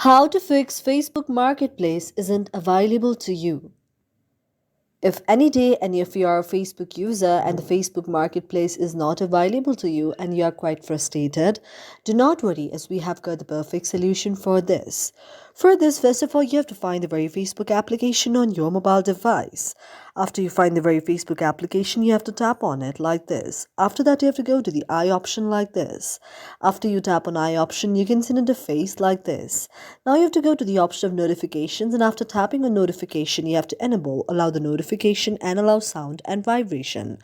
How to fix Facebook Marketplace isn't available to you. If any day any of you are a Facebook user and the Facebook Marketplace is not available to you and you are quite frustrated, do not worry as we have got the perfect solution for this. For this, first of all, you have to find the very Facebook application on your mobile device. After you find the very Facebook application, you have to tap on it like this. After that, you have to go to the I option like this. After you tap on I option, you can see an interface like this. Now you have to go to the option of notifications, and after tapping on notification, you have to allow the notification and allow sound and vibration.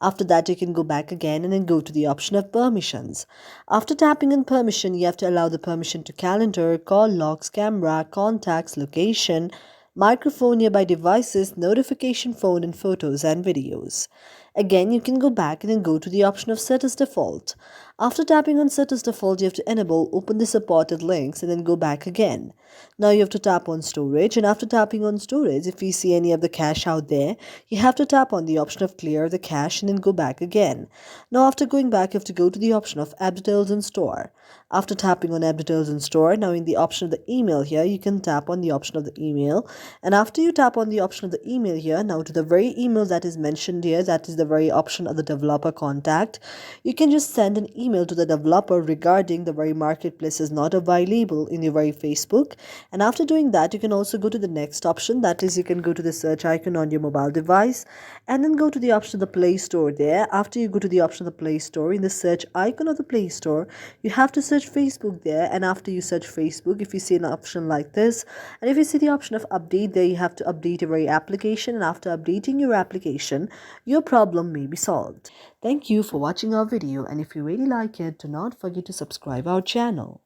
After that, you can go back again and then go to the option of permissions. After tapping on permission, you have to allow the permission to calendar, call logs, camera, contacts, location, microphone, nearby devices, notification phone, and photos and videos. Again, you can go back and then go to the option of set as default. After tapping on set as default, you have to open the supported links and then go back again. Now you have to tap on storage, and after tapping on storage, if you see any of the cache out there, you have to tap on the option of clear the cache and then go back again. Now after going back, you have to go to the option of app details and store. After tapping on app details and store, now in the option of the email here, you can tap on the option of the email, and after you tap on the option of the email here, now to the very email that is mentioned here, that is the very option of the developer contact, you can just send an email to the developer regarding the very marketplace is not available in your very Facebook. And after doing that, you can also go to the next option, that is you can go to the search icon on your mobile device and then go to the option of the Play Store there. After you go to the option of the Play Store, in the search icon of the Play Store, you have to search Facebook there, and after you search Facebook, if you see an option like this, and if you see the option of update there, you have to update your very application, and after updating your application, your problem may be solved. Thank you for watching our video, and if you really like it, do not forget to subscribe our channel.